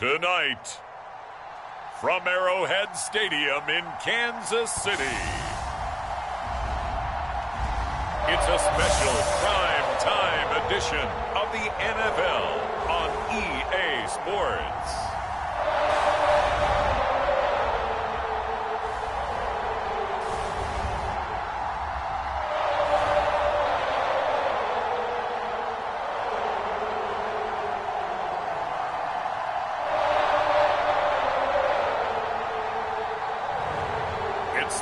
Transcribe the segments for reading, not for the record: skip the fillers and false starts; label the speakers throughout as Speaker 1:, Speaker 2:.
Speaker 1: Tonight, from Arrowhead Stadium in Kansas City, it's a special prime time edition of the NFL on EA Sports.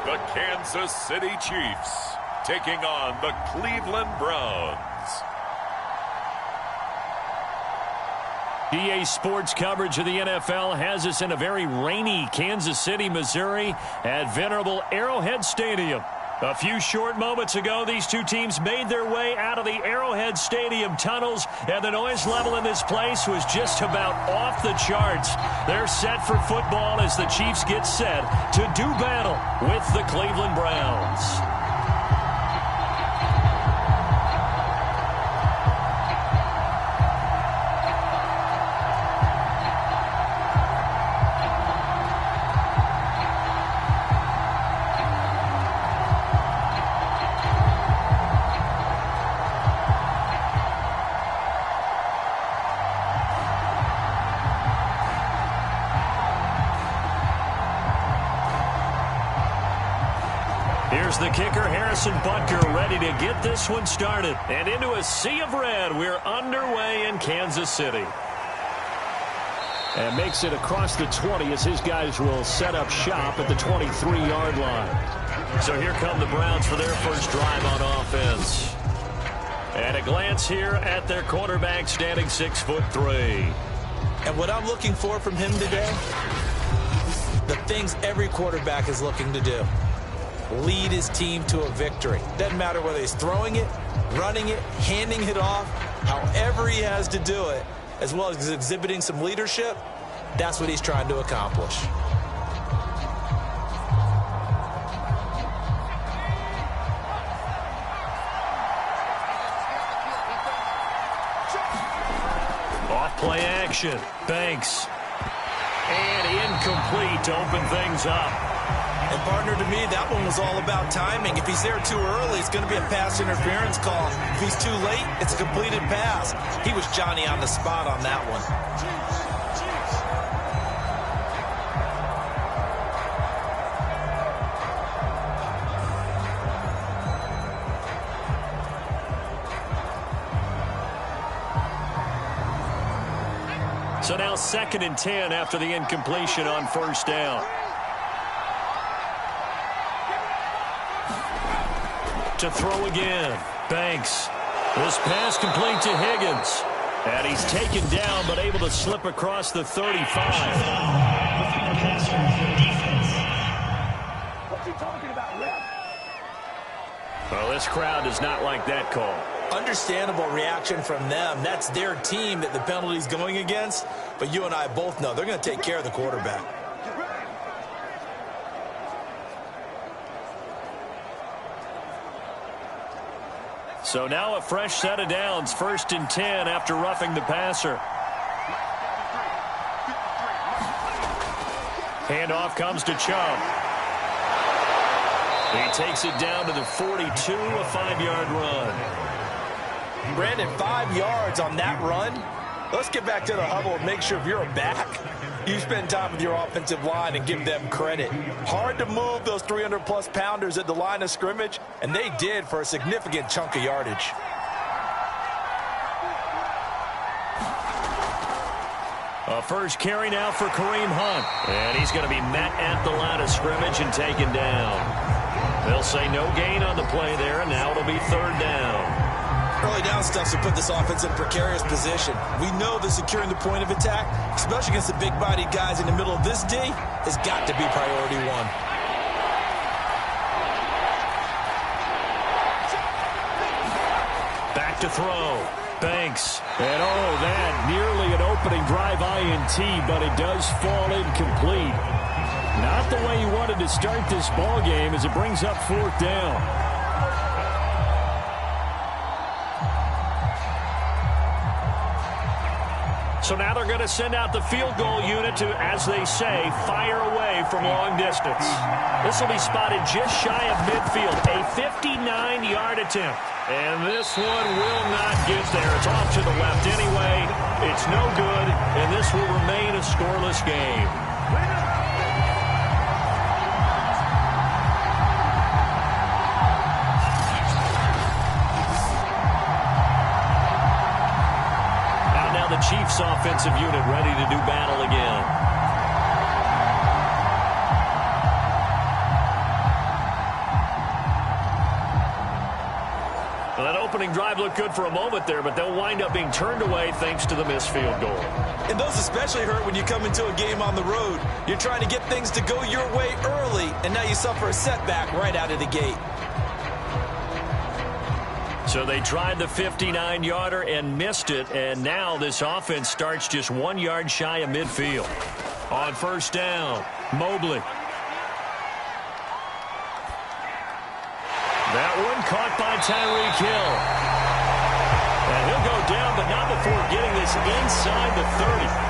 Speaker 1: The Kansas City Chiefs taking on the Cleveland Browns.
Speaker 2: EA Sports coverage of the NFL has us in a very rainy Kansas City, Missouri at venerable Arrowhead Stadium. A few short moments ago, these two teams made their way out of the Arrowhead Stadium tunnels, and the noise level in this place was just about off the charts. They're set for football as the Chiefs get set to do battle with the Cleveland Browns. Here's the kicker, Harrison Butker, ready to get this one started. And into a sea of red, we're underway in Kansas City. And makes it across the 20 as his guys will set up shop at the 23-yard line. So here come the Browns for their first drive on offense. And a glance here at their quarterback, standing 6'3".
Speaker 3: And what I'm looking for from him today, the things every quarterback is looking to do. Lead his team to a victory. Doesn't matter whether he's throwing it, running it, handing it off, however he has to do it, as well as exhibiting some leadership, that's what he's trying to accomplish.
Speaker 2: Off play action. Banks. And incomplete to open things up.
Speaker 3: And, partner, to me, that one was all about timing. If he's there too early, it's going to be a pass interference call. If he's too late, it's a completed pass. He was Johnny on the spot on that one.
Speaker 2: So now 2nd and 10 after the incompletion on first down. To throw again. Banks. This pass complete to Higgins. And he's taken down but able to slip across the 35.
Speaker 4: What's he talking about, ref?
Speaker 2: Well, this crowd does not like that call.
Speaker 3: Understandable reaction from them. That's their team that the penalty's going against. But you and I both know they're going to take care of the quarterback.
Speaker 2: So now a fresh set of downs, 1st and 10 after roughing the passer. Handoff comes to Chubb. He takes it down to the 42, a 5-yard run.
Speaker 3: Brandon, 5 yards on that run. Let's get back to the huddle and make sure if you're a back, you spend time with your offensive line and give them credit. Hard to move those 300-plus pounders at the line of scrimmage, and they did for a significant chunk of yardage.
Speaker 2: A first carry now for Kareem Hunt. And he's going to be met at the line of scrimmage and taken down. They'll say no gain on the play there, and now it'll be 3rd down.
Speaker 3: Early down stuff to put this offense in a precarious position. We know that securing the point of attack, especially against the big-bodied guys in the middle of this D, has got to be priority one.
Speaker 2: Back to throw. Banks. And that nearly an opening drive INT, but it does fall incomplete. Not the way you wanted to start this ball game as it brings up 4th down. So now they're going to send out the field goal unit to, as they say, fire away from long distance. This will be spotted just shy of midfield, a 59-yard attempt. And this one will not get there. It's off to the left anyway. It's no good, and this will remain a scoreless game. The Chiefs offensive unit ready to do battle again. Well, that opening drive looked good for a moment there, but they'll wind up being turned away thanks to the missed field goal.
Speaker 3: And those especially hurt when you come into a game on the road. You're trying to get things to go your way early, and now you suffer a setback right out of the gate.
Speaker 2: So they tried the 59-yarder and missed it, and now this offense starts just 1 yard shy of midfield. On first down, Mobley. That one caught by Tyreek Hill. And he'll go down, but not before getting this inside the 30.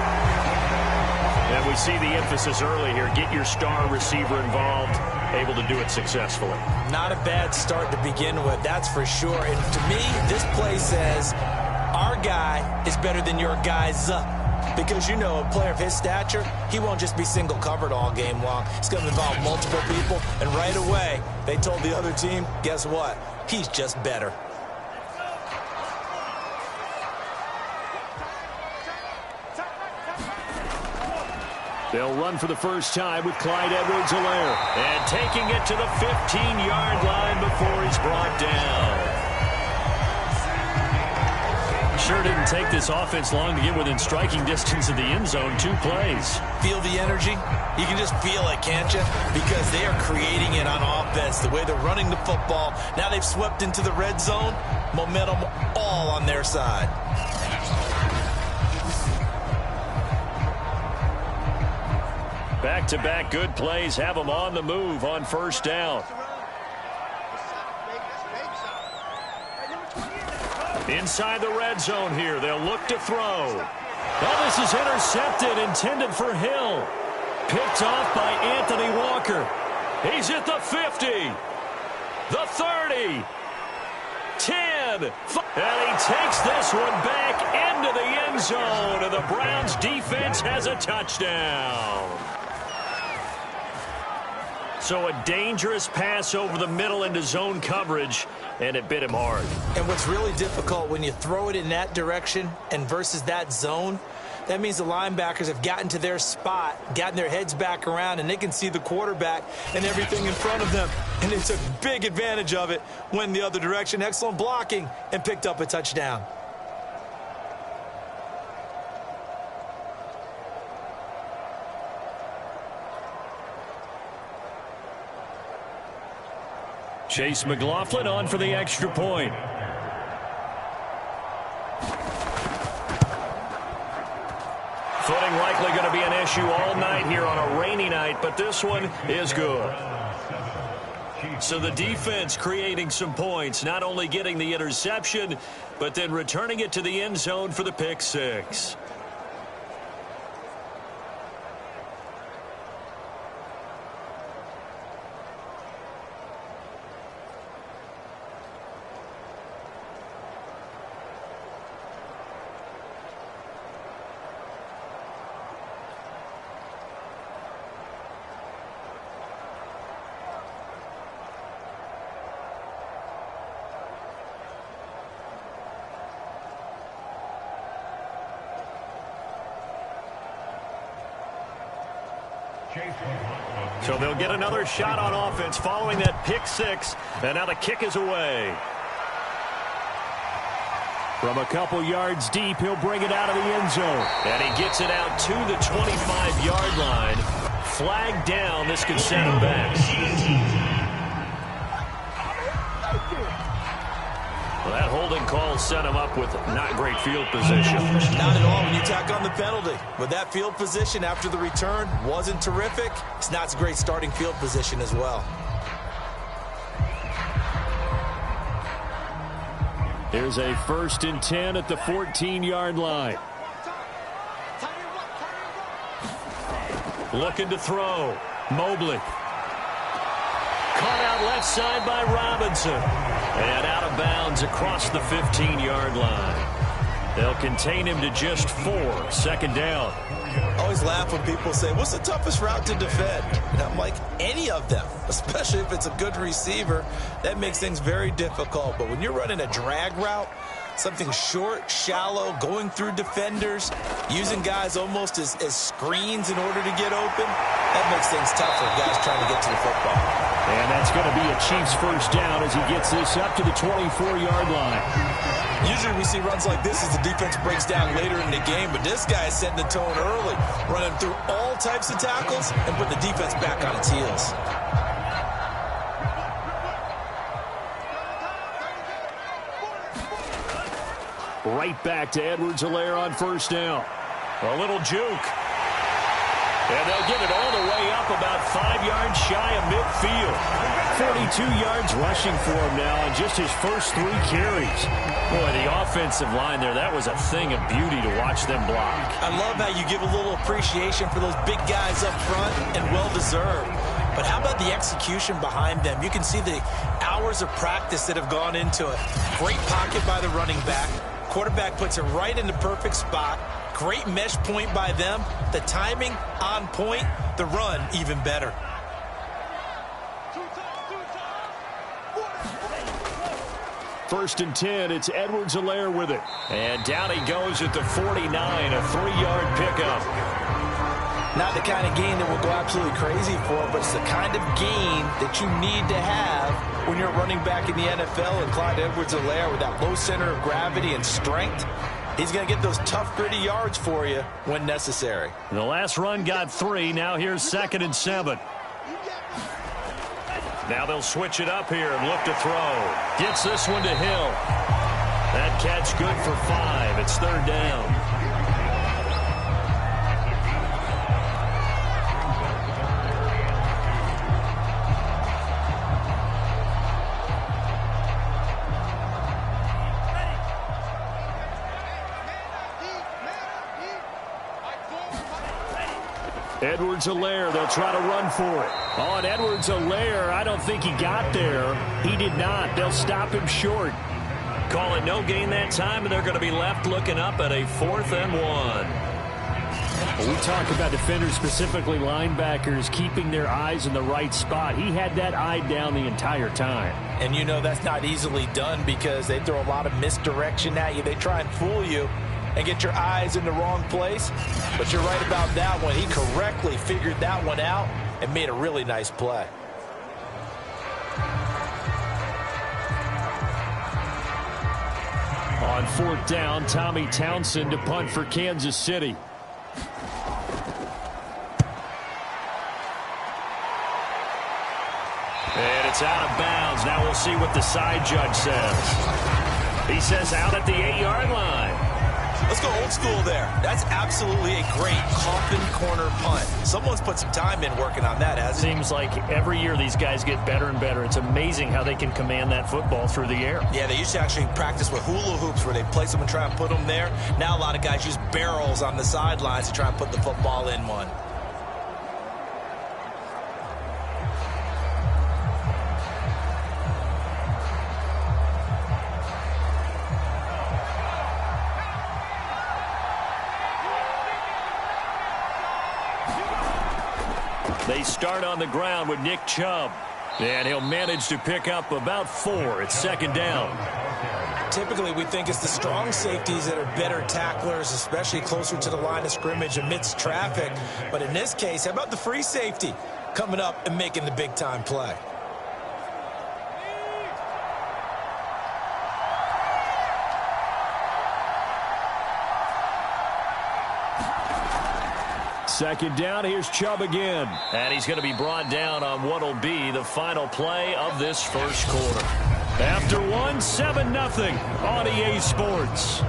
Speaker 2: And we see the emphasis early here. Get your star receiver involved, able to do it successfully. Not a bad start to begin with, that's for sure. And to me, this play says our guy is better than your guy's. Because, you know, a player of his stature, he won't just be single covered all game long. It's going to involve multiple people. And right away, they told the other team, guess what? He's just better. They'll run for the first time with Clyde Edwards-Helaire. And taking it to the 15-yard line before he's brought down. Sure didn't take this offense long to get within striking distance of the end zone. 2 plays. Feel the energy? You can just feel it, can't you? Because they are creating it on offense. The way they're running the football. Now they've swept into the red zone. Momentum all on their side. Back-to-back good plays have them on the move on first down. Inside the red zone here. They'll look to throw. Oh, this is intercepted, intended for Hill. Picked off by Anthony Walker. He's at the 50. The 30. 10. And he takes this one back into the end zone. And the Browns defense has a touchdown. So a dangerous pass over the middle into zone coverage, and it bit him hard. And what's really difficult when you throw it in that direction and versus that zone, that means the linebackers have gotten to their spot, gotten their heads back around, and they can see the quarterback and everything in front of them. And they took big advantage of it, went the other direction. Excellent blocking, and picked up a touchdown. Chase McLaughlin on for the extra point. Footing likely going to be an issue all night here on a rainy night, but this one is good. So the defense creating some points, not only getting the interception, but then returning it to the end zone for the pick six. So they'll get another shot on offense following that pick six, and now the kick is away. From a couple yards deep, he'll bring it out of the end zone. And he gets it out to the 25-yard line. Flag down. This could send him back. Well, that holding call set him up with not great field position. Not at all when you tack on the penalty. But that field position after the return wasn't terrific. It's not a great starting field position as well. Here's a 1st and 10 at the 14-yard line. looking to throw. Mobley. Caught out left side by Robinson. And out of bounds across the 15-yard line. They'll contain him to just 4. Second down.
Speaker 3: I always laugh when people say, what's the toughest route to defend? And I'm like, any of them, especially if it's a good receiver. That makes things very difficult. But when you're running a drag route, something short, shallow, going through defenders, using guys almost as screens in order to get open, that makes things tough for guys trying to get to the football.
Speaker 2: And that's going to be a Chiefs first down as he gets this up to the 24-yard line.
Speaker 3: Usually we see runs like this as the defense breaks down later in the game, but this guy is setting the tone early, running through all types of tackles and put the defense back on its heels.
Speaker 2: Right back to Edwards-Helaire on first down. A little juke. And they'll get it all the way up about 5 yards shy of midfield. 42 yards rushing for him now on just his first 3 carries. Boy, the offensive line there, that was a thing of beauty to watch them block.
Speaker 3: I love how you give a little appreciation for those big guys up front, and well-deserved. But how about the execution behind them? You can see the hours of practice that have gone into it. Great pocket by the running back. Quarterback puts it right in the perfect spot. Great mesh point by them. The timing on point. The run even better.
Speaker 2: First and 10, it's Edwards-Helaire with it. And down he goes at the 49, a 3-yard pickup.
Speaker 3: Not the kind of gain that we'll go absolutely crazy for, but it's the kind of gain that you need to have when you're running back in the NFL. And Clyde Edwards-Helaire, with that low center of gravity and strength, he's going to get those tough, gritty yards for you when necessary.
Speaker 2: The last run got 3. Now here's 2nd and 7. Now they'll switch it up here and look to throw. Gets this one to Hill. That catch good for 5. It's 3rd down. Edwards-Helaire, they'll try to run for it. Oh, and Edwards-Helaire, I don't think he got there. He did not. They'll stop him short. Call it no gain that time, and they're going to be left looking up at a 4th and 1. Well, we talk about defenders, specifically linebackers, keeping their eyes in the right spot. He had that eye down the entire time.
Speaker 3: And you know that's not easily done because they throw a lot of misdirection at you. They try and fool you and get your eyes in the wrong place. But you're right about that one. He correctly figured that one out and made a really nice play.
Speaker 2: On 4th down, Tommy Townsend to punt for Kansas City. And it's out of bounds. Now we'll see what the side judge says. He says out at the 8-yard line.
Speaker 3: Let's go old school there. That's absolutely a great coffin corner punt. Someone's put some time in working on that, hasn't it?
Speaker 2: Seems like every year these guys get better and better. It's amazing how they can command that football through the air.
Speaker 3: Yeah, they used to actually practice with hula hoops where they place them and try and put them there. Now a lot of guys use barrels on the sidelines to try and put the football in one.
Speaker 2: They start on the ground with Nick Chubb. And he'll manage to pick up about 4. It's 2nd down.
Speaker 3: Typically, we think it's the strong safeties that are better tacklers, especially closer to the line of scrimmage amidst traffic. But in this case, how about the free safety coming up and making the big-time play?
Speaker 2: Second down, here's Chubb again. And he's going to be brought down on what will be the final play of this first quarter. After 7-0 on EA Sports.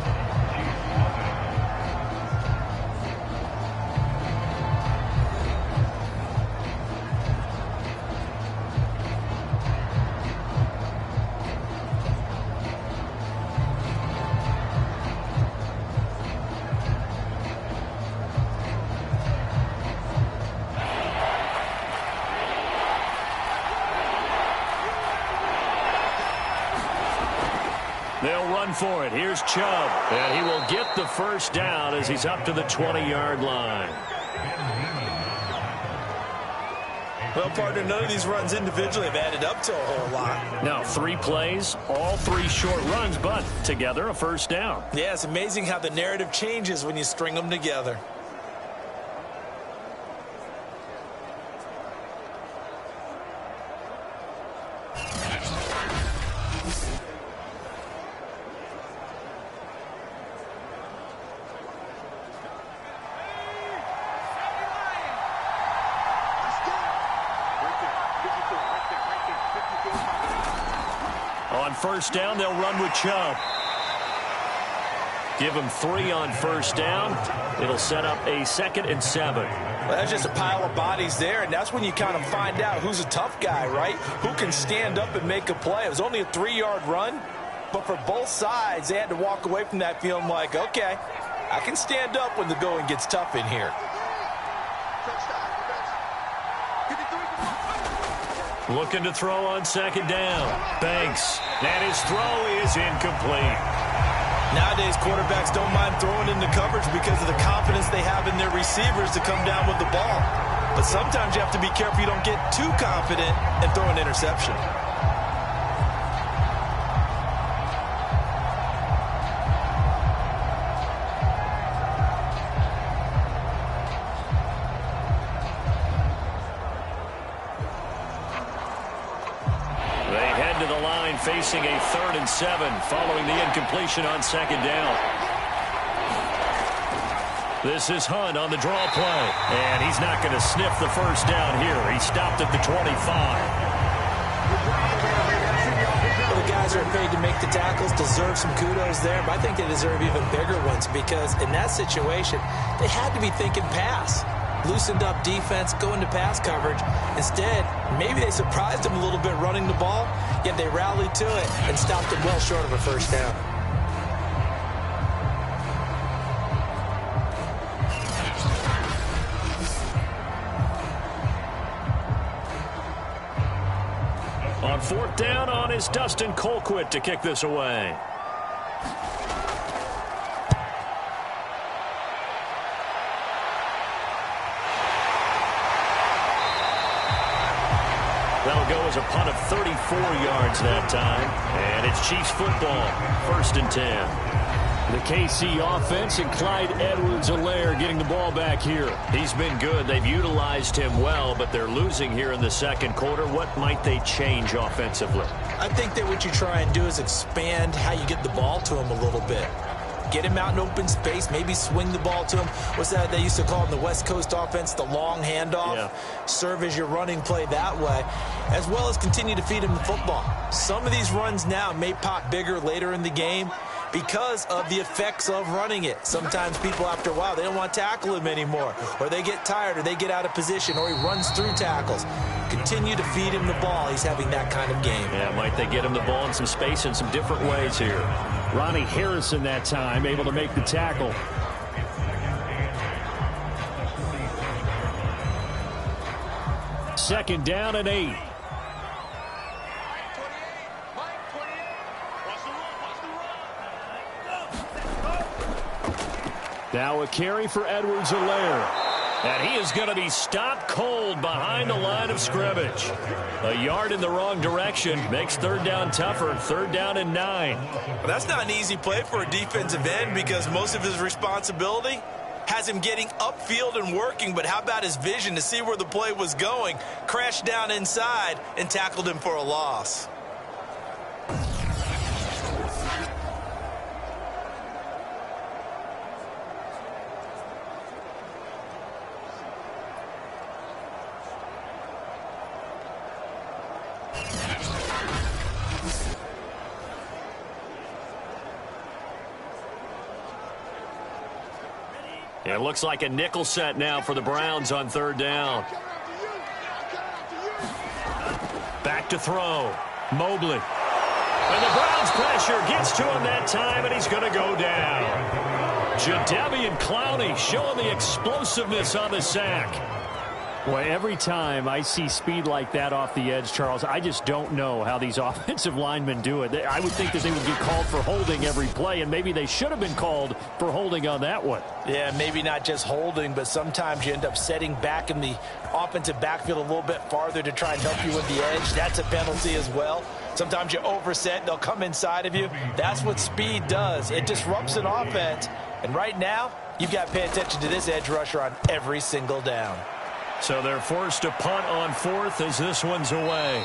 Speaker 2: They'll run for it. Here's Chubb. And he will get the first down as he's up to the 20-yard line.
Speaker 3: Well, partner, none of these runs individually have added up to a whole lot.
Speaker 2: Now, 3 plays, all 3 short runs, but together a first down.
Speaker 3: Yeah, it's amazing how the narrative changes when you string them together.
Speaker 2: On first down, they'll run with Chubb. Give him 3 on first down. It'll set up a 2nd and 7.
Speaker 3: Well, that's just a pile of bodies there, and that's when you kind of find out who's a tough guy, right? Who can stand up and make a play. It was only a 3-yard run, but for both sides, they had to walk away from that feeling like, okay, I can stand up when the going gets tough in here.
Speaker 2: Looking to throw on 2nd down. Banks. And his throw is incomplete.
Speaker 3: Nowadays, quarterbacks don't mind throwing into coverage because of the confidence they have in their receivers to come down with the ball. But sometimes you have to be careful you don't get too confident and throw an interception.
Speaker 2: Facing a 3rd and 7 following the incompletion on 2nd down. This is Hunt on the draw play, and he's not going to sniff the first down here. He stopped at the 25.
Speaker 3: Well, the guys who are paid to make the tackles deserve some kudos there, but I think they deserve even bigger ones because in that situation, they had to be thinking pass. Loosened up defense, going to pass coverage. Instead, maybe they surprised them a little bit running the ball, yet they rallied to it and stopped them well short of a first down.
Speaker 2: On 4th down, on is Dustin Colquitt to kick this away. That'll go as a punt of 34 yards that time. And it's Chiefs football, 1st and 10. The KC offense and Clyde Edwards-Helaire getting the ball back here. He's been good. They've utilized him well, but they're losing here in the 2nd quarter. What might they change offensively?
Speaker 3: I think that what you try and do is expand how you get the ball to him a little bit. Get him out in open space, maybe swing the ball to him. What's that they used to call in the West Coast offense, the long handoff? Yeah. Serve as your running play that way, as well as continue to feed him the football. Some of these runs now may pop bigger later in the game because of the effects of running it. Sometimes people, after a while, they don't want to tackle him anymore, or they get tired, or they get out of position, or he runs through tackles. Continue to feed him the ball. He's having that kind of game.
Speaker 2: Yeah, might they get him the ball in some space in some different ways here. Ronnie Harrison that time able to make the tackle. Second down and 8. Now a carry for Edwards-Helaire. And he is going to be stopped cold behind the line of scrimmage. A yard in the wrong direction makes 3rd down tougher. 3rd down and 9.
Speaker 3: Well, that's not an easy play for a defensive end because most of his responsibility has him getting upfield and working, but how about his vision to see where the play was going? Crashed down inside and tackled him for a loss.
Speaker 2: It looks like a nickel set now for the Browns on 3rd down. Back to throw. Mobley. And the Browns pressure gets to him that time, and he's going to go down. Jadeveon Clowney showing the explosiveness on the sack. Well, every time I see speed like that off the edge, Charles, I just don't know how these offensive linemen do it. I would think that they would get called for holding every play, and maybe they should have been called for holding on that one.
Speaker 3: Yeah, maybe not just holding, but sometimes you end up setting back in the offensive backfield a little bit farther to try and help you with the edge. That's a penalty as well. Sometimes you overset, they'll come inside of you. That's what speed does. It disrupts an offense. And right now, you've got to pay attention to this edge rusher on every single down.
Speaker 2: So they're forced to punt on fourth as this one's away.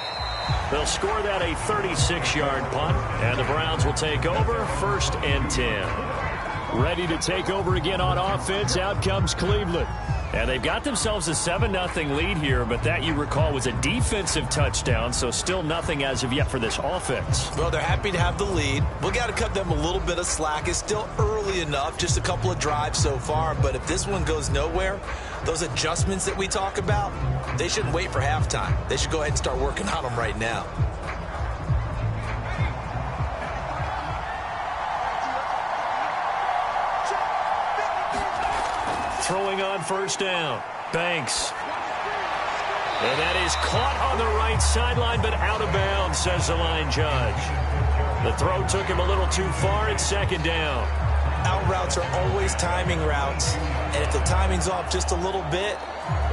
Speaker 2: They'll score that a 36-yard punt, and the Browns will take over 1st and 10. Ready to take over again on offense. Out comes Cleveland. And they've got themselves a 7-0 lead here, but that, you recall, was a defensive touchdown, so still nothing as of yet for this offense.
Speaker 3: Well, they're happy to have the lead. We've got to cut them a little bit of slack. It's still early enough, just a couple of drives so far, but if this one goes nowhere, those adjustments that we talk about, they shouldn't wait for halftime. They should go ahead and start working on them right now.
Speaker 2: Throwing on 1st down. Banks. And that is caught on the right sideline, but out of bounds, says the line judge. The throw took him a little too far. It's 2nd down.
Speaker 3: Out routes are always timing routes, and if the timing's off just a little bit,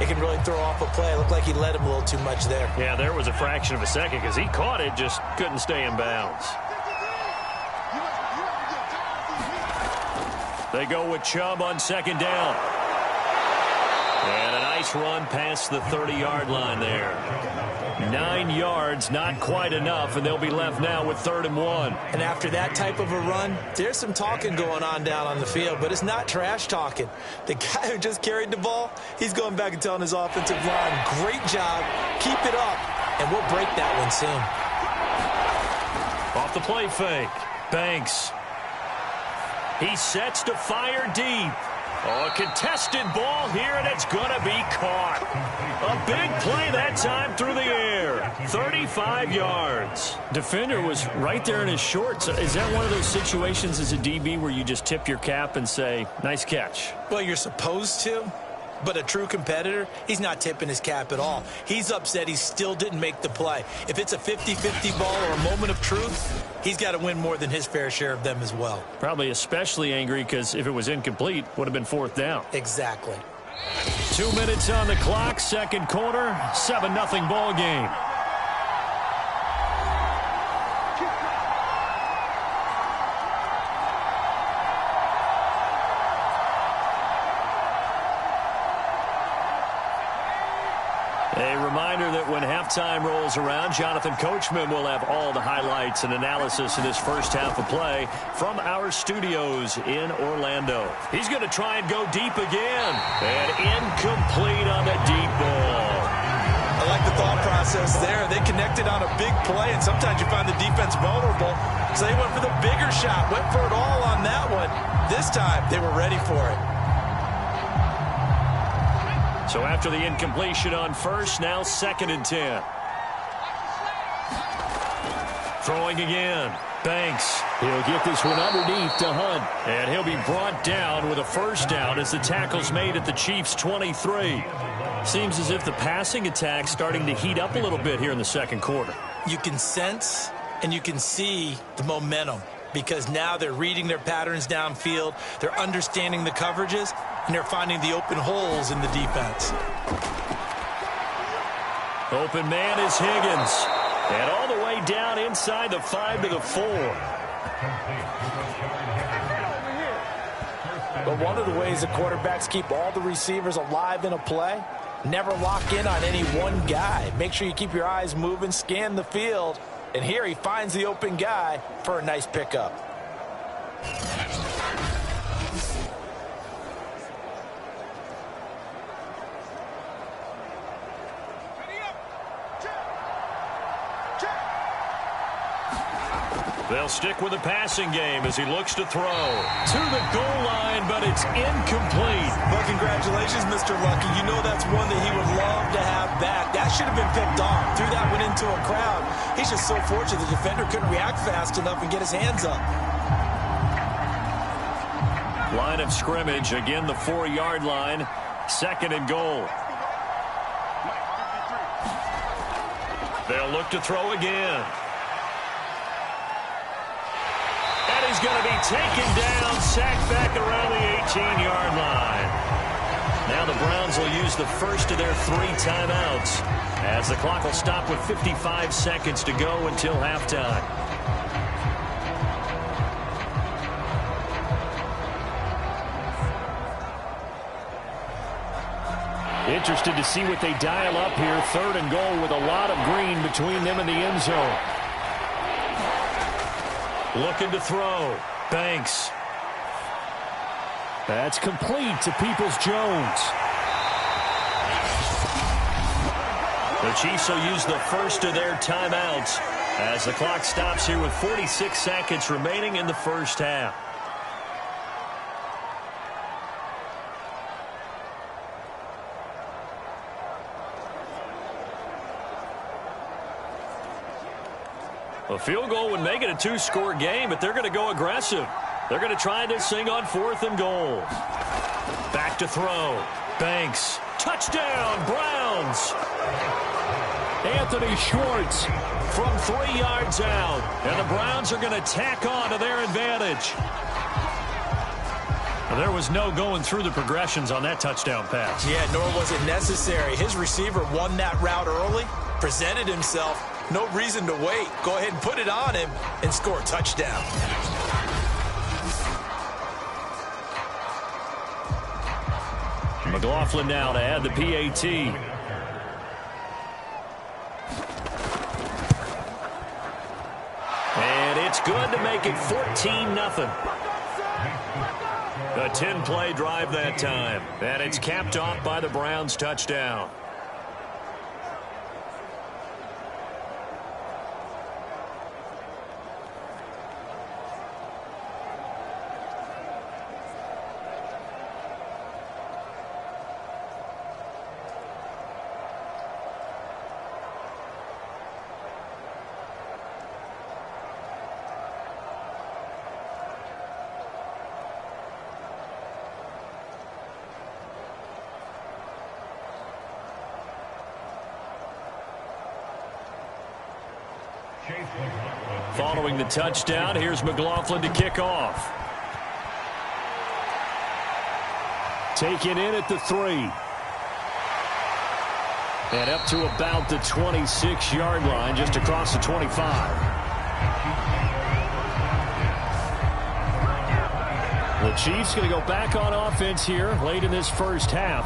Speaker 3: it can really throw off a play. It looked like he let him a little too much there.
Speaker 2: Yeah, there was a fraction of a second because he caught it, just couldn't stay in bounds. They go with Chubb on 2nd down. And a nice run past the 30-yard line there. 9 yards, not quite enough, and they'll be left now with 3rd and 1.
Speaker 3: And after that type of a run, there's some talking going on down on the field, but it's not trash talking. The guy who just carried the ball, he's going back and telling his offensive line, great job, keep it up, and we'll break that one soon.
Speaker 2: Off the play fake, Banks. He sets to fire deep. Oh, a contested ball here, and it's going to be caught. A big play that time through the air. 35 yards. Defender was right there in his shorts. Is that one of those situations as a DB where you just tip your cap and say, nice catch?
Speaker 3: Well, you're supposed to. But a true competitor, he's not tipping his cap at all. He's upset he still didn't make the play. If it's a 50-50 ball or a moment of truth, he's got to win more than his fair share of them as well.
Speaker 2: Probably especially angry because if it was incomplete, would have been 4th down.
Speaker 3: Exactly.
Speaker 2: 2 minutes on the clock, 2nd quarter, 7-0 ball game. A reminder that when halftime rolls around, Jonathan Coachman will have all the highlights and analysis in this first half of play from our studios in Orlando. He's going to try and go deep again. And incomplete on the deep ball.
Speaker 3: I like the thought process there. They connected on a big play, and sometimes you find the defense vulnerable. So they went for the bigger shot, went for it all on that one. This time, they were ready for it.
Speaker 2: So after the incompletion on 1st, now 2nd and 10. Throwing again. Banks. He'll get this one underneath to Hunt. And he'll be brought down with a 1st down as the tackle's made at the Chiefs' 23. Seems as if the passing attack's starting to heat up a little bit here in the 2nd quarter.
Speaker 3: You can sense and you can see the momentum because now they're reading their patterns downfield. They're understanding the coverages. And they're finding the open holes in the defense.
Speaker 2: Open man is Higgins. And all the way down inside the 5 to the 4.
Speaker 3: But one of the ways the quarterbacks keep all the receivers alive in a play, never lock in on any one guy. Make sure you keep your eyes moving, scan the field. And here he finds the open guy for a nice pickup.
Speaker 2: They'll stick with the passing game as he looks to throw. To the goal line, but it's incomplete.
Speaker 3: Well, congratulations, Mr. Lucky. You know that's one that he would love to have back. That should have been picked off. Threw that one into a crowd. He's just so fortunate the defender couldn't react fast enough and get his hands up.
Speaker 2: Line of scrimmage, again the 4-yard line. 2nd and goal. They'll look to throw again. And he's going to be taken down, sacked back around the 18-yard line. Now the Browns will use the first of their 3 timeouts as the clock will stop with 55 seconds to go until halftime. Interested to see what they dial up here. 3rd and goal with a lot of green between them and the end zone. Looking to throw. Banks. That's complete to Peoples-Jones. The Chiefs will use the first of their timeouts as the clock stops here with 46 seconds remaining in the first half. A field goal would make it a 2-score game, but they're going to go aggressive. They're going to try this thing on 4th and goal. Back to throw. Banks. Touchdown, Browns. Anthony Schwartz from 3 yards out. And the Browns are going to tack on to their advantage. Well, there was no going through the progressions on that touchdown pass.
Speaker 3: Yeah, nor was it necessary. His receiver won that route early, presented himself. No reason to wait. Go ahead and put it on him and score a touchdown.
Speaker 2: McLaughlin now to add the PAT. And it's good to make it 14-0. A 10-play drive that time. And it's capped off by the Browns' touchdown. Following the touchdown, here's McLaughlin to kick off. Taken in at the 3. And up to about the 26-yard line, just across the 25. The Chiefs going to go back on offense here late in this first half.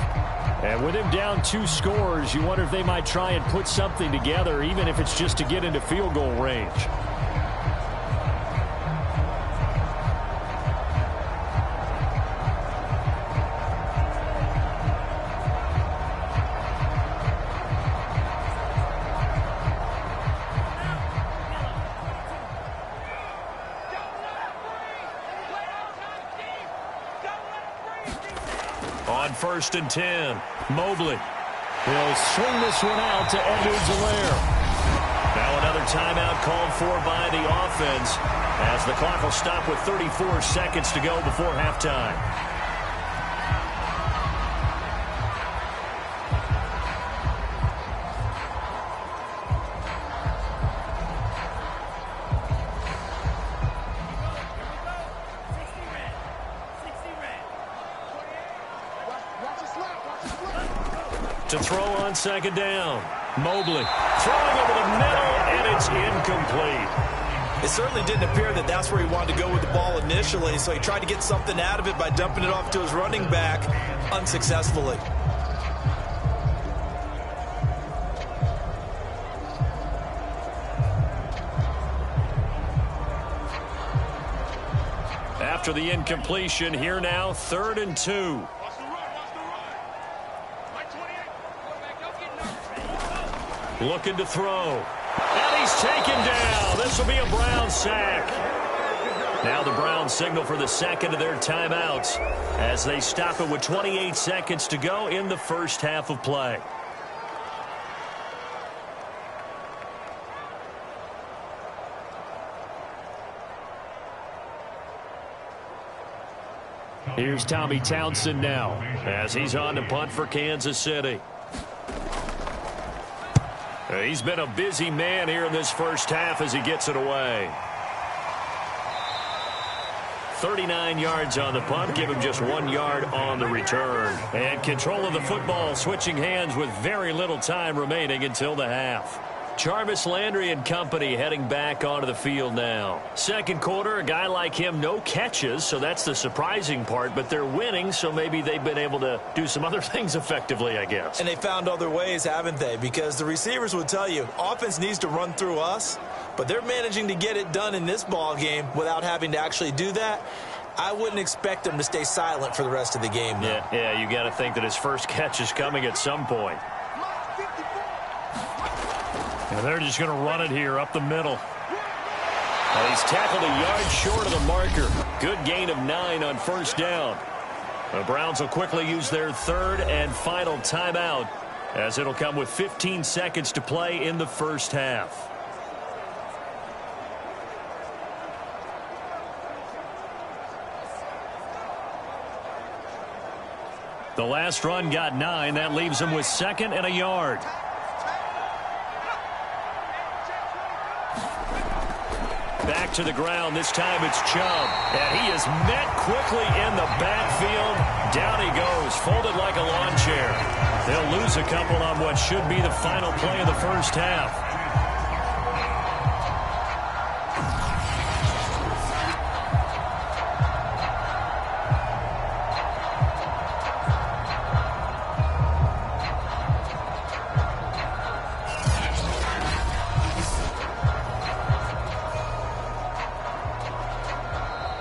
Speaker 2: And with him down 2 scores, you wonder if they might try and put something together, even if it's just to get into field goal range. On 1st and 10, Mobley. He'll swing this one out to Edwards-Helaire. Now another timeout called for by the offense as the clock will stop with 34 seconds to go before halftime. To throw on 2nd down. Mobley throwing over the middle, and it's incomplete.
Speaker 3: It certainly didn't appear that that's where he wanted to go with the ball initially, so he tried to get something out of it by dumping it off to his running back unsuccessfully.
Speaker 2: After the incompletion, here now, 3rd and 2. Looking to throw. And he's taken down. This will be a Brown sack. Now the Browns signal for the second of their timeouts as they stop it with 28 seconds to go in the first half of play. Here's Tommy Townsend now as he's on to punt for Kansas City. He's been a busy man here in this first half as he gets it away. 39 yards on the punt, give him just 1 yard on the return. And control of the football, switching hands with very little time remaining until the half. Jarvis Landry and company heading back onto the field now. Second quarter, a guy like him, no catches, so that's the surprising part, but they're winning, so maybe they've been able to do some other things effectively, I guess.
Speaker 3: And they found other ways, haven't they? Because the receivers would tell you, offense needs to run through us, but they're managing to get it done in this ball game without having to actually do that. I wouldn't expect them to stay silent for the rest of the game, though.
Speaker 2: Yeah, you got to think that his first catch is coming at some point. And they're just going to run it here up the middle. And he's tackled a yard short of the marker. Good gain of 9 on first down. The Browns will quickly use their third and final timeout, as it'll come with 15 seconds to play in the first half. The last run got 9. That leaves him with 2nd and a yard. Back to the ground. This time it's Chubb. And he is met quickly in the backfield. Down he goes, folded like a lawn chair. They'll lose a couple on what should be the final play of the first half.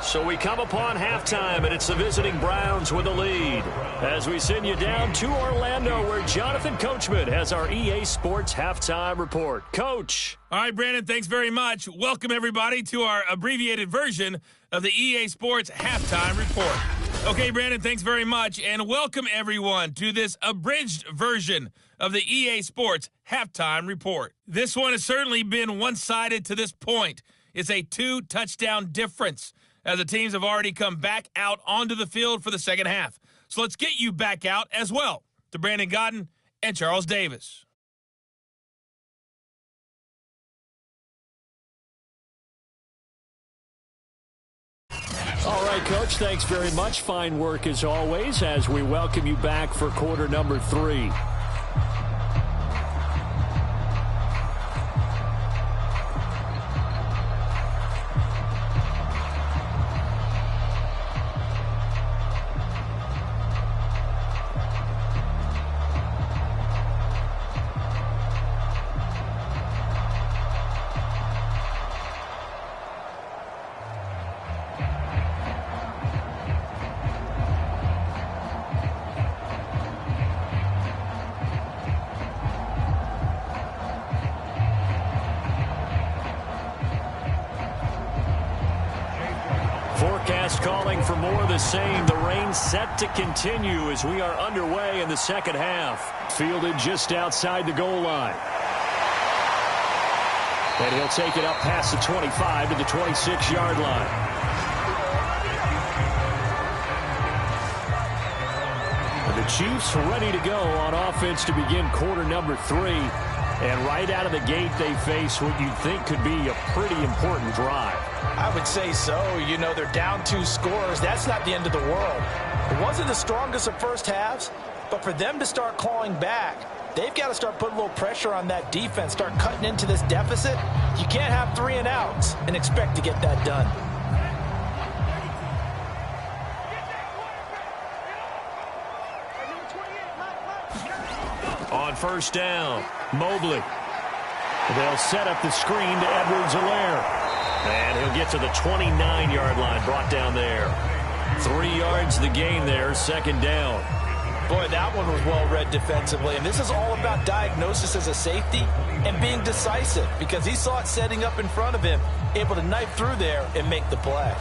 Speaker 2: So we come upon halftime, and it's the visiting Browns with the lead. As we send you down to Orlando, where Jonathan Coachman has our EA Sports Halftime Report. Coach.
Speaker 5: All right, Brandon, thanks very much. Welcome, everybody, to our abbreviated version of the EA Sports Halftime Report. Okay, Brandon, thanks very much, and welcome, everyone, to this abridged version of the EA Sports Halftime Report. This one has certainly been one-sided to this point. It's a 2-touchdown difference, as the teams have already come back out onto the field for the second half. So let's get you back out as well to Brandon Godden and Charles Davis.
Speaker 2: All right, Coach, thanks very much. Fine work as always as we welcome you back for quarter number 3. Forecast calling for more of the same. The rain set to continue as we are underway in the second half. Fielded just outside the goal line. And he'll take it up past the 25 to the 26-yard line. And the Chiefs ready to go on offense to begin quarter number 3. And right out of the gate, they face what you'd think could be a pretty important drive.
Speaker 3: I would say so. You know, they're down 2 scores. That's not the end of the world. It wasn't the strongest of first halves, but for them to start clawing back, they've got to start putting a little pressure on that defense, start cutting into this deficit. You can't have 3 and outs and expect to get that done.
Speaker 2: On first down, Mobley. They'll set up the screen to Edwards-Helaire. And he'll get to the 29-yard line, brought down there. 3 yards the gain there, second down.
Speaker 3: Boy, that one was well read defensively. And this is all about diagnosis as a safety and being decisive, because he saw it setting up in front of him, able to knife through there and make the play.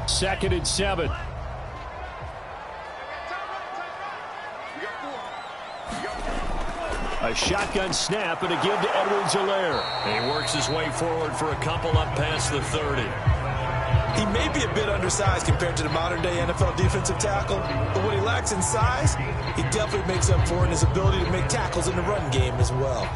Speaker 2: Second and 7. A shotgun snap and a give to Edwards-Helaire. He works his way forward for a couple up past the 30.
Speaker 3: He may be a bit undersized compared to the modern-day NFL defensive tackle, but what he lacks in size, he definitely makes up for in his ability to make tackles in the run game as well.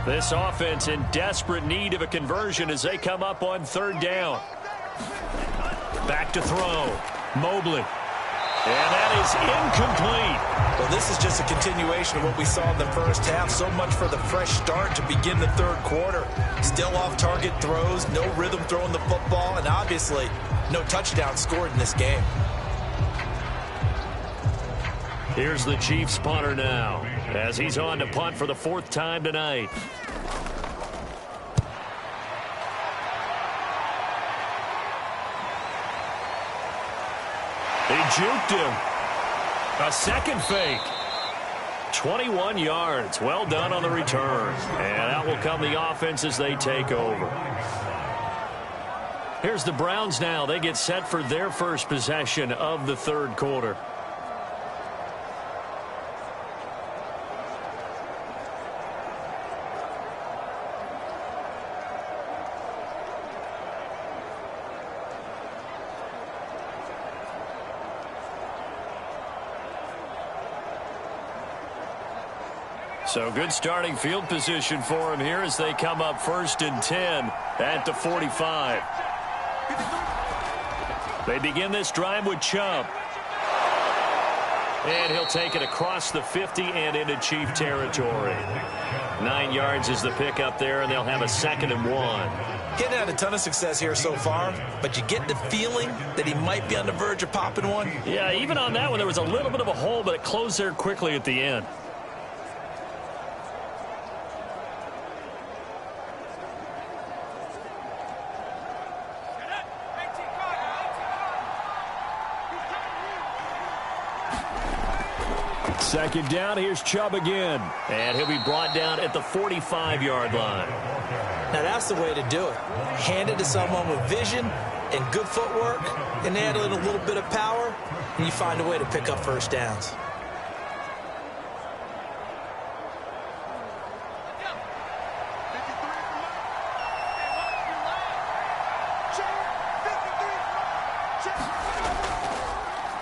Speaker 2: This offense in desperate need of a conversion as they come up on 3rd down. Back to throw. Mobley. And that is incomplete.
Speaker 3: Well, this is just a continuation of what we saw in the first half. So much for the fresh start to begin the 3rd quarter. Still off-target throws, no rhythm throwing the football, and obviously no touchdown scored in this game.
Speaker 2: Here's the Chiefs punter now as he's on to punt for the 4th time tonight. He juked him. A second fake. 21 yards. Well done on the return. And out will come the offense as they take over. Here's the Browns now. They get set for their first possession of the 3rd quarter. So good starting field position for him here as they come up 1st and 10 at the 45. They begin this drive with Chubb. And he'll take it across the 50 and into Chief territory. 9 yards is the pickup there, and they'll have a 2nd and 1.
Speaker 3: Getting had a ton of success here so far, but you get the feeling that he might be on the verge of popping one.
Speaker 2: Yeah, even on that one, there was a little bit of a hole, but it closed there quickly at the end. Second down, here's Chubb again. And he'll be brought down at the 45-yard line.
Speaker 3: Now that's the way to do it. Hand it to someone with vision and good footwork, and add in a little bit of power, and you find a way to pick up first downs.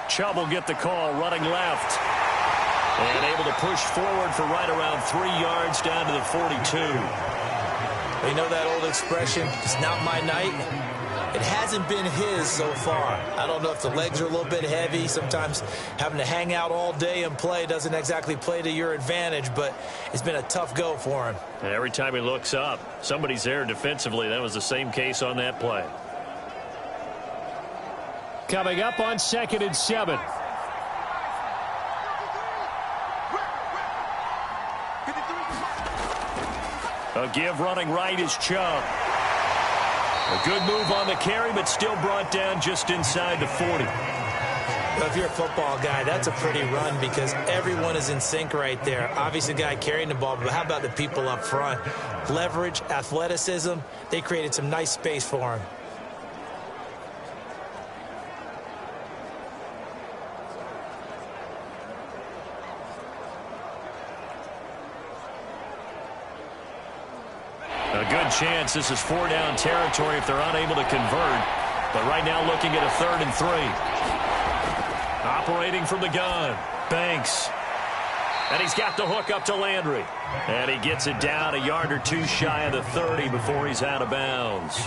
Speaker 2: Chubb will get the call running left. And able to push forward for right around 3 yards down to the 42.
Speaker 3: You know that old expression, it's not my night? It hasn't been his so far. I don't know if the legs are a little bit heavy. Sometimes having to hang out all day and play doesn't exactly play to your advantage, but it's been a tough go for him.
Speaker 2: And every time he looks up, somebody's there defensively. That was the same case on that play. Coming up on 2nd and 7. A give running right is Chubb. A good move on the carry, but still brought down just inside the 40.
Speaker 3: Well, if you're a football guy, that's a pretty run because everyone is in sync right there. Obviously, the guy carrying the ball, but how about the people up front? Leverage, athleticism, they created some nice space for him.
Speaker 2: A good chance this is 4-down territory if they're unable to convert. But right now looking at a 3rd and 3. Operating from the gun. Banks. And he's got the hook up to Landry. And he gets it down a yard or two shy of the 30 before he's out of bounds.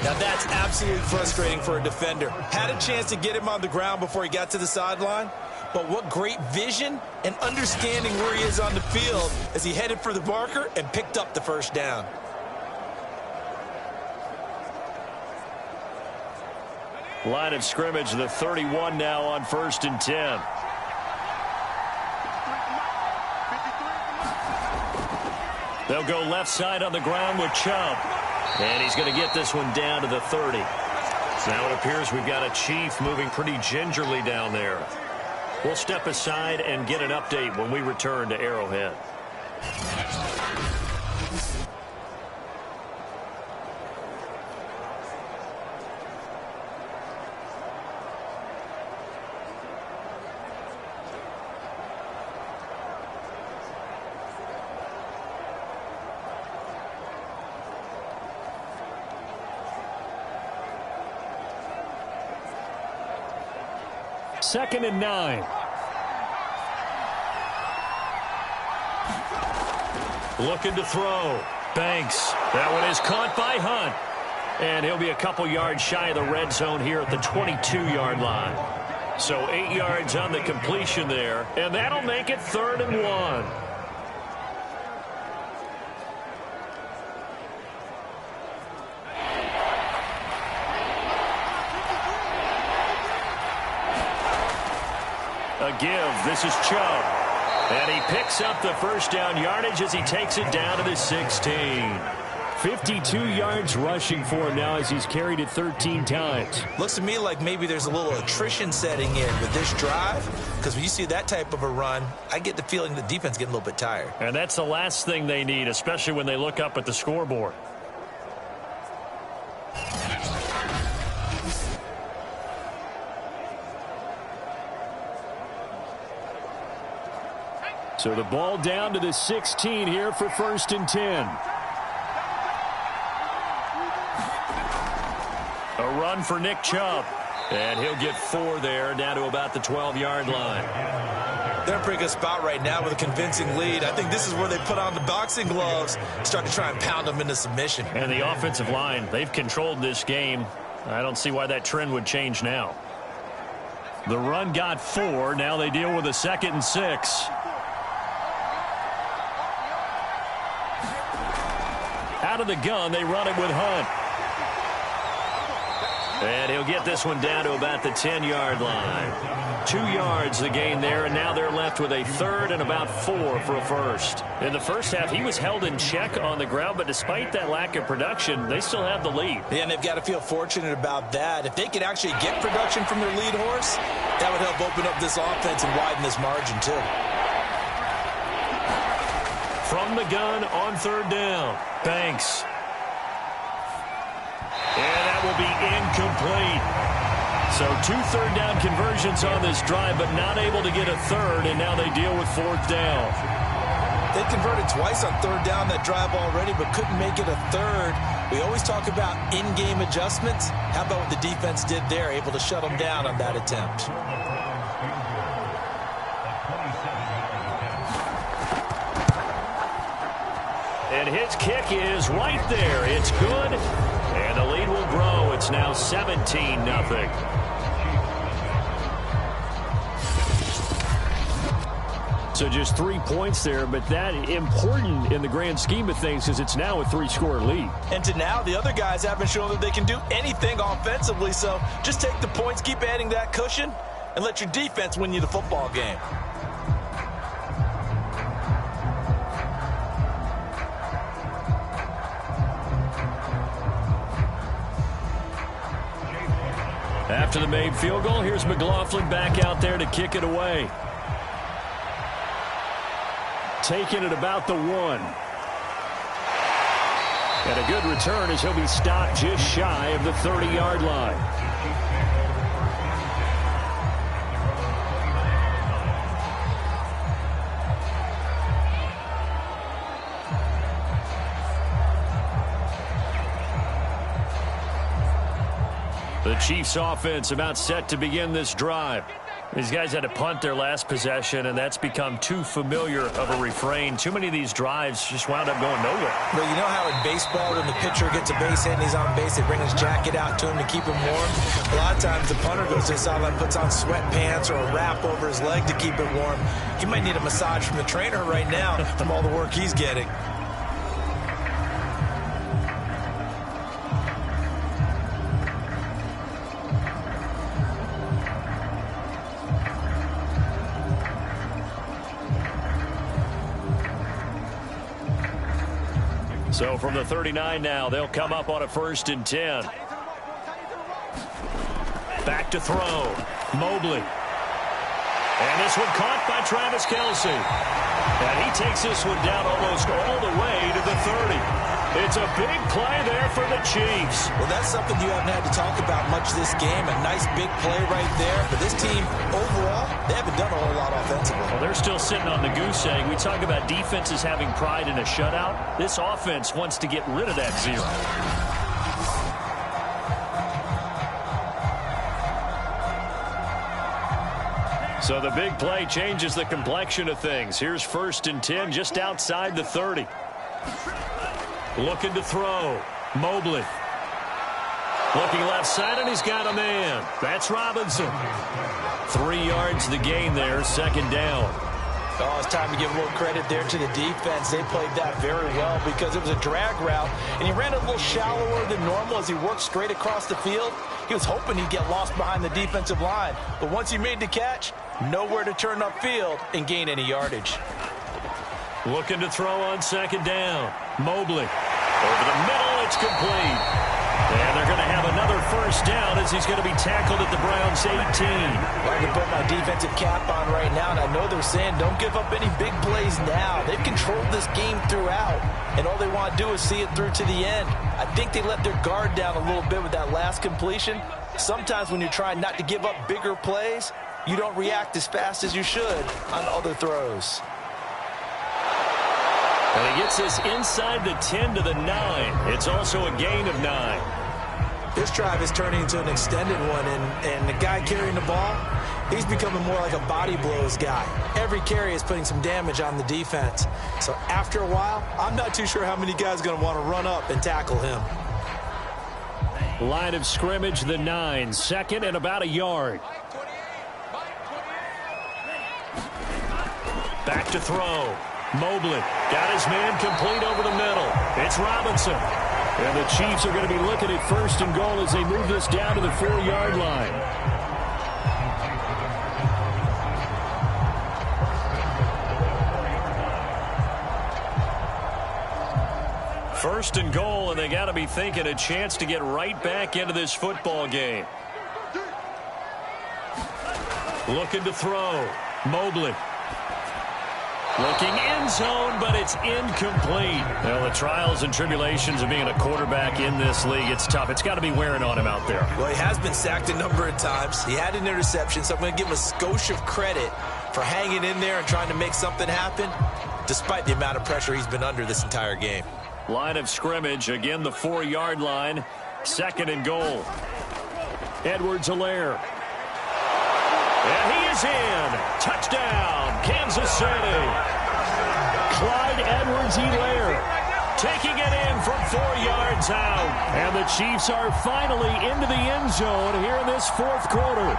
Speaker 3: Now that's absolutely frustrating for a defender. Had a chance to get him on the ground before he got to the sideline. But what great vision and understanding where he is on the field as he headed for the marker and picked up the first down.
Speaker 2: Line of scrimmage, the 31 now on 1st and 10. They'll go left side on the ground with Chubb. And he's going to get this one down to the 30. So now it appears we've got a Chief moving pretty gingerly down there. We'll step aside and get an update when we return to Arrowhead. Second and 9. Looking to throw. Banks. That one is caught by Hunt. And he'll be a couple yards shy of the red zone here at the 22-yard line. So 8 yards on the completion there. And that'll make it 3rd and 1. A give. This is Chubb. And he picks up the first down yardage as he takes it down to the 16. 52 yards rushing for him now as he's carried it 13 times.
Speaker 3: Looks to me like maybe there's a little attrition setting in with this drive, because when you see that type of a run, I get the feeling the defense getting a little bit tired.
Speaker 2: And that's the last thing they need, especially when they look up at the scoreboard. So the ball down to the 16 here for 1st and 10. A run for Nick Chubb. And he'll get 4 there, down to about the 12-yard line.
Speaker 3: They're in a pretty good spot right now with a convincing lead. I think this is where they put on the boxing gloves, start to try and pound them into submission.
Speaker 2: And the offensive line, they've controlled this game. I don't see why that trend would change now. The run got 4. Now they deal with a 2nd and 6. Out of the gun, they run it with Hunt. And he'll get this one down to about the 10-yard line. 2 yards the gain there, and now they're left with a 3rd and about 4 for a first. In the first half, he was held in check on the ground, but despite that lack of production, they still have the lead.
Speaker 3: Yeah, and they've got to feel fortunate about that. If they could actually get production from their lead horse, that would help open up this offense and widen this margin, too.
Speaker 2: From the gun on 3rd down. Banks. And that will be incomplete. So 2 third-down conversions on this drive, but not able to get a 3rd, and now they deal with 4th down.
Speaker 3: They converted twice on 3rd down that drive already, but couldn't make it a 3rd. We always talk about in-game adjustments. How about what the defense did there, able to shut them down on that attempt?
Speaker 2: And his kick is right there. It's good. And the lead will grow. It's now 17-0. So just 3 points there, but that important in the grand scheme of things because it's now a 3-score lead.
Speaker 3: And to now, the other guys haven't shown that they can do anything offensively, so just take the points, keep adding that cushion, and let your defense win you the football game.
Speaker 2: After the made field goal, here's McLaughlin back out there to kick it away. Taking it about the 1. And a good return as he'll be stopped just shy of the 30-yard line. The Chiefs offense about set to begin this drive. These guys had to punt their last possession, and that's become too familiar of a refrain. Too many of these drives just wound up going nowhere.
Speaker 3: Well, you know how in baseball, when the pitcher gets a base hit and he's on base, they bring his jacket out to him to keep him warm? A lot of times the punter goes to the sideline, puts on sweatpants or a wrap over his leg to keep it warm. He might need a massage from the trainer right now from all the work he's getting.
Speaker 2: So from the 39 now, they'll come up on a 1st and 10. Back to throw. Mobley. And this one caught by Travis Kelce. And he takes this one down almost all the way to the 30. It's a big play there for the Chiefs.
Speaker 3: Well, that's something you haven't had to talk about much this game. A nice big play right there. But this team, overall, they haven't done a whole lot offensively.
Speaker 2: Well, they're still sitting on the goose egg. We talk about defenses having pride in a shutout. This offense wants to get rid of that zero. So the big play changes the complexion of things. Here's 1st and 10 just outside the 30. Looking to throw. Mobley. Looking left side, and he's got a man. That's Robinson. 3 yards the gain there, 2nd down.
Speaker 3: Oh, it's time to give a little credit there to the defense. They played that very well because it was a drag route, and he ran a little shallower than normal as he worked straight across the field. He was hoping he'd get lost behind the defensive line, but once he made the catch, nowhere to turn upfield and gain any yardage.
Speaker 2: Looking to throw on 2nd down. Mobley. Over the middle, it's complete. And they're going to have another 1st down as he's going to be tackled at the Browns' 18.
Speaker 3: I can put my defensive cap on right now, and I know they're saying don't give up any big plays now. They've controlled this game throughout, and all they want to do is see it through to the end. I think they let their guard down a little bit with that last completion. Sometimes when you're trying not to give up bigger plays, you don't react as fast as you should on other throws.
Speaker 2: And he gets this inside the 10 to the 9. It's also a gain of 9.
Speaker 3: This drive is turning into an extended one, and the guy carrying the ball, he's becoming more like a body blows guy. Every carry is putting some damage on the defense. So after a while, I'm not too sure how many guys are going to want to run up and tackle him.
Speaker 2: Line of scrimmage, the 9. 2nd and about a yard. Back to throw. Mobley got his man complete over the middle. It's Robinson. And the Chiefs are going to be looking at 1st and goal as they move this down to the 4-yard line. First and goal, and they got to be thinking a chance to get right back into this football game. Looking to throw. Mobley. Looking end zone, but it's incomplete. Well, the trials and tribulations of being a quarterback in this league, it's tough. It's got to be wearing on him out there.
Speaker 3: Well, he has been sacked a number of times. He had an interception, so I'm going to give him a skosh of credit for hanging in there and trying to make something happen, despite the amount of pressure he's been under this entire game.
Speaker 2: Line of scrimmage, again the 4-yard line. 2nd and goal. Edwards-Helaire. And he is in. Touchdown, Kansas City. Clyde Edwards-Helaire taking it in from 4 yards out. And the Chiefs are finally into the end zone here in this 4th quarter.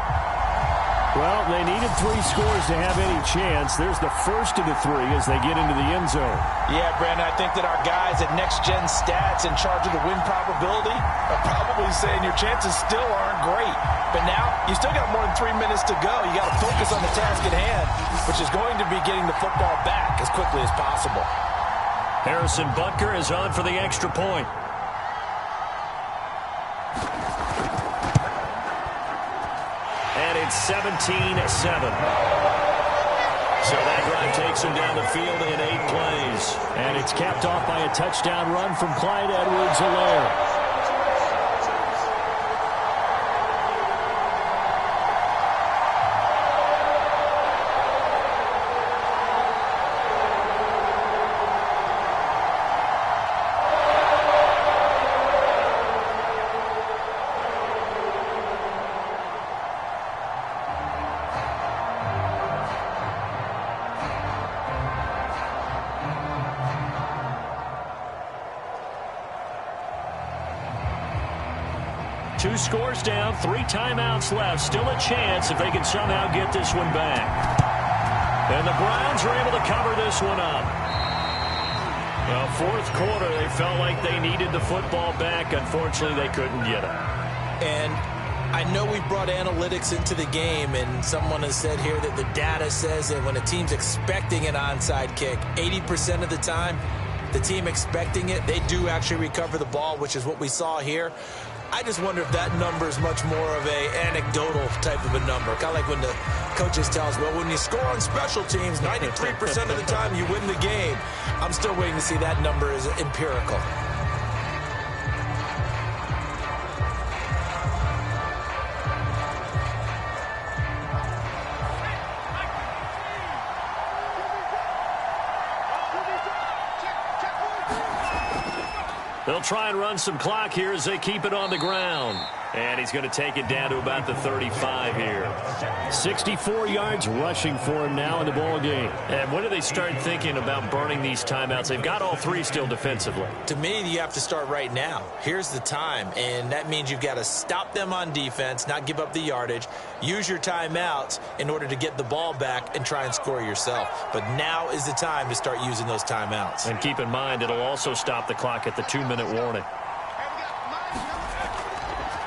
Speaker 2: Well, they needed 3 scores to have any chance. There's the first of the 3 as they get into the end zone.
Speaker 3: Yeah, Brandon, I think that our guys at Next Gen Stats in charge of the win probability are probably saying your chances still aren't great. But now, you still got more than 3 minutes to go. You got to focus on the task at hand, which is going to be getting the football back as quickly as possible.
Speaker 2: Harrison Butker is on for the extra point. And it's 17-7. So that drive takes him down the field in 8 plays. And it's capped off by a touchdown run from Clyde Edwards-Helaire. Two scores down, 3 timeouts left. Still a chance if they can somehow get this one back. And the Browns are able to cover this one up. Well, 4th quarter, they felt like they needed the football back. Unfortunately, they couldn't get it.
Speaker 3: And I know we brought analytics into the game, and someone has said here that the data says that when a team's expecting an onside kick, 80% of the time, the team expecting it, they do actually recover the ball, which is what we saw here. I just wonder if that number is much more of a anecdotal type of a number. Kind of like when the coaches tell us, well, when you score on special teams, 93% of the time you win the game. I'm still waiting to see that number is empirical.
Speaker 2: They'll try and run some clock here as they keep it on the ground. And he's going to take it down to about the 35 here. 64 yards rushing for him now in the ball game. And when do they start thinking about burning these timeouts? They've got all three still defensively.
Speaker 3: To me, you have to start right now. Here's the time, and that means you've got to stop them on defense, not give up the yardage, use your timeouts in order to get the ball back and try and score yourself. But now is the time to start using those timeouts.
Speaker 2: And keep in mind, it'll also stop the clock at the 2-minute warning.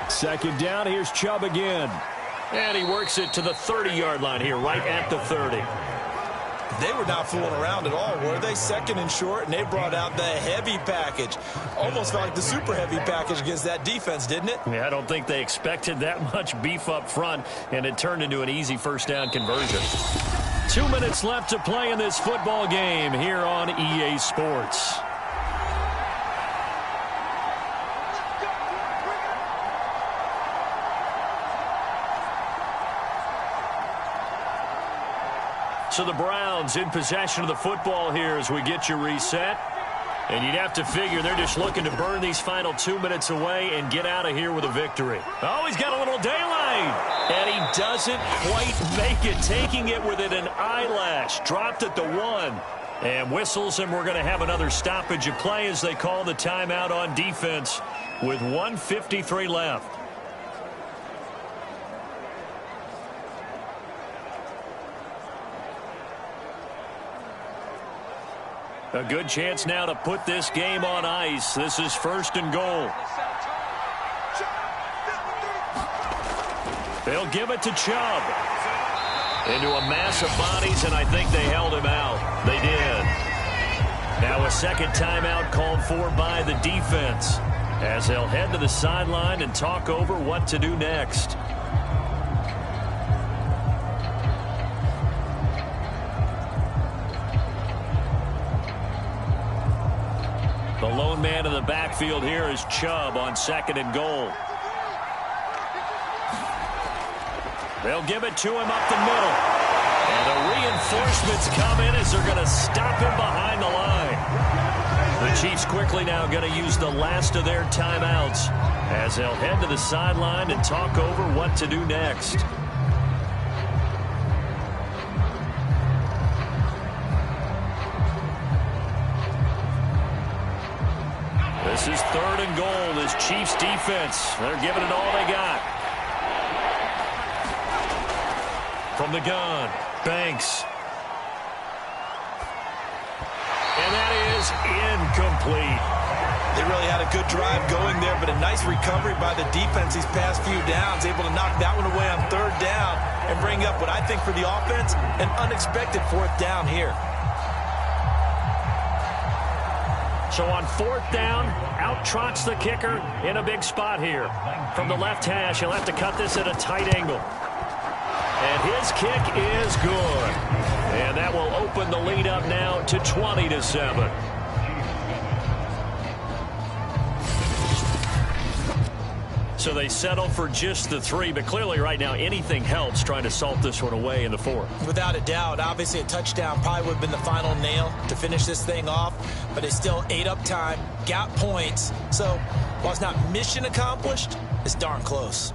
Speaker 6: Second down, here's Chubb again.
Speaker 2: And he works it to the 30-yard line here, right at the 30.
Speaker 3: They were not fooling around at all, were they? Second and short, and they brought out the heavy package. Almost felt like the super heavy package against that defense, didn't it?
Speaker 2: Yeah, I don't think they expected that much beef up front, and it turned into an easy first down conversion. 2 minutes left to play in this football game here on EA Sports. So the Browns in possession of the football here as we get you reset. And you'd have to figure they're just looking to burn these final 2 minutes away and get out of here with a victory. Oh, he's got a little daylight. And he doesn't quite make it, taking it within an eyelash. Dropped at the 1. And whistles, and we're going to have another stoppage of play as they call the timeout on defense with 1:53 left. A good chance now to put this game on ice. This is first and goal. They'll give it to Chubb. Into a mass of bodies, and I think they held him out. They did. Now a second timeout called for by the defense as they'll head to the sideline and talk over what to do next. The lone man in the backfield here is Chubb on second and goal. They'll give it to him up the middle. And the reinforcements come in as they're going to stop him behind the line. The Chiefs quickly now going to use the last of their timeouts as they'll head to the sideline and talk over what to do next. This is third and goal. This Chiefs defense, they're giving it all they got. From the gun, Banks. And that is incomplete.
Speaker 3: They really had a good drive going there, but a nice recovery by the defense these past few downs, able to knock that one away on third down and bring up what I think for the offense, an unexpected fourth down here.
Speaker 2: So on fourth down, out trots the kicker in a big spot here. From the left hash, he'll have to cut this at a tight angle. And his kick is good. And that will open the lead up now to 20-7. So they settle for just the 3, but clearly right now anything helps trying to salt this one away in the 4th.
Speaker 3: Without a doubt, obviously a touchdown probably would have been the final nail to finish this thing off, but it's still ate up time, got points. So while it's not mission accomplished, it's darn close.